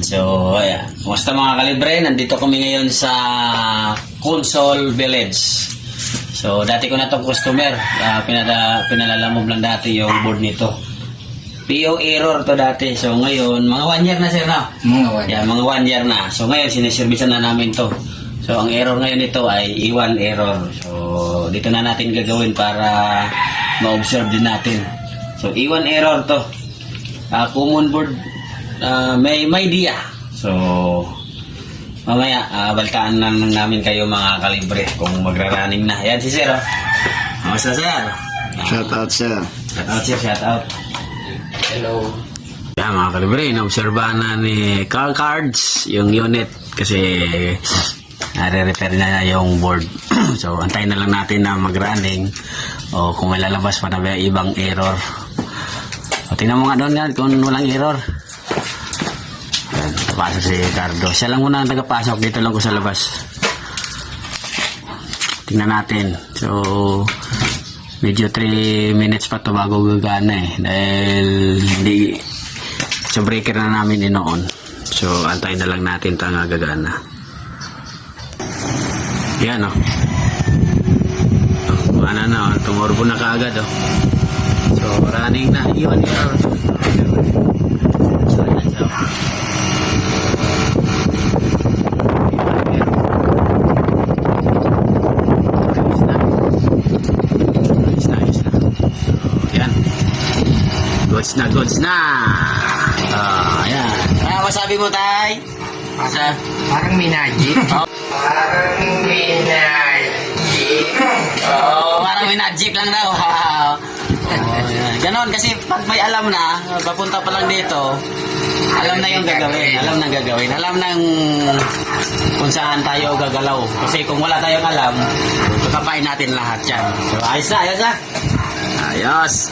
So, ayan. Kumusta mga kalibre? Nandito kami ngayon sa Console Village. So, dati ko na itong customer. Pinalalamove lang dati yung board nito. PO error to dati. So, ngayon, mga 1 year na sir na. Mga 1 year na. So, ngayon, siniservisan na namin to. So, ang error ngayon nito ay E1 error. So, dito na natin gagawin para ma-observe din natin. So, E1 error to. Common board. May idea. So, mamaya, baltaan lang namin kayo mga kalibre kung magra-running na. Ayan si Sir. Kamusta Sir? Shout out, sir. Shout out Sir, shout out. Hello. Yan mga kalibre, naobserbahan na ni Carl Cards yung unit kasi nare-repair na yung board. So, antayin na lang natin na mag-running o kung may lalabas pa na ibang error. O, tingnan mo nga doon nga kung walang error. Pasok si Ricardo. Siya lang muna ang tagapasok. Dito lang ko sa labas. Tingnan natin. So, medyo 3 minutes pa ito bago gagana eh. Dahil hindi sa breaker na namin inoon. So, antayin na lang natin ito nga gagana. Yan o. Ano na, tumorbo na kaagad o. So, running na. Iyon. So, yan siya. Goods na. Ayan. Ano masabi mo, Tay? Parang minagic. Oh. Parang minagic. Parang minagic lang daw. Ayan. Ganon, kasi pag may alam na, papunta pa lang dito, alam na yung gagawin. Alam na kung saan tayo gagalaw. Kasi kung wala tayong alam, kapain natin lahat yan. So, ayos na. Ayos.